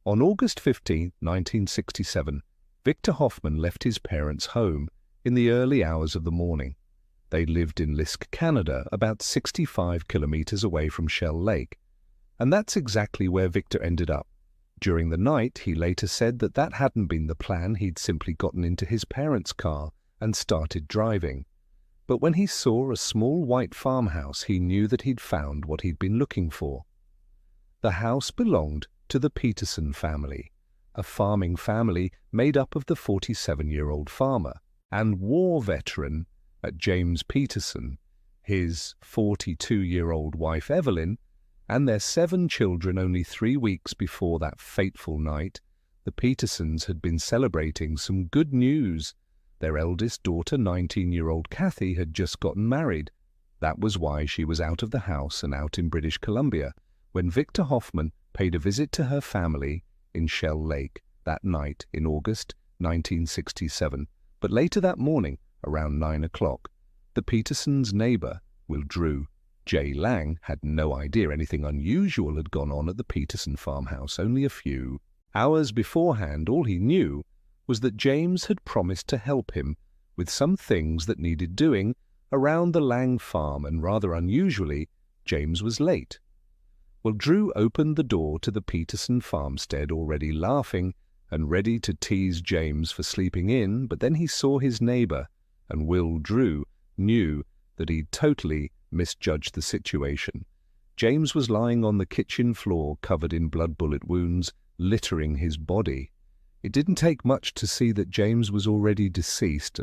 On August 15, 1967, Victor Hoffman left his parents' home in the early hours of the morning. They lived in Lisk, Canada, about 65 kilometers away from Shell Lake, and that's exactly where Victor ended up. During the night, he later said that that hadn't been the plan. He'd simply gotten into his parents' car and started driving. But when he saw a small white farmhouse, he knew that he'd found what he'd been looking for. The house belonged to the Peterson family, a farming family made up of the 47-year-old farmer and war veteran James Peterson, his 42-year-old wife Evelyn, and their 7 children. Only 3 weeks before that fateful night, the Petersons had been celebrating some good news. Their eldest daughter, 19-year-old Kathy, had just gotten married. That was why she was out of the house and out in British Columbia when Victor Hoffman paid a visit to her family in Shell Lake that night in August 1967. But later that morning, around 9 o'clock, the Petersons' neighbor, Will Drew J. Lang, had no idea anything unusual had gone on at the Peterson farmhouse. Only a few hours beforehand, all he knew was that James had promised to help him with some things that needed doing around the Lang farm, and rather unusually, James was late. Well, Drew opened the door to the Peterson farmstead, already laughing and ready to tease James for sleeping in, but then he saw his neighbor, and Will Drew knew that he'd totally misjudged the situation. James was lying on the kitchen floor, covered in blood bullet wounds, littering his body. It didn't take much to see that James was already deceased,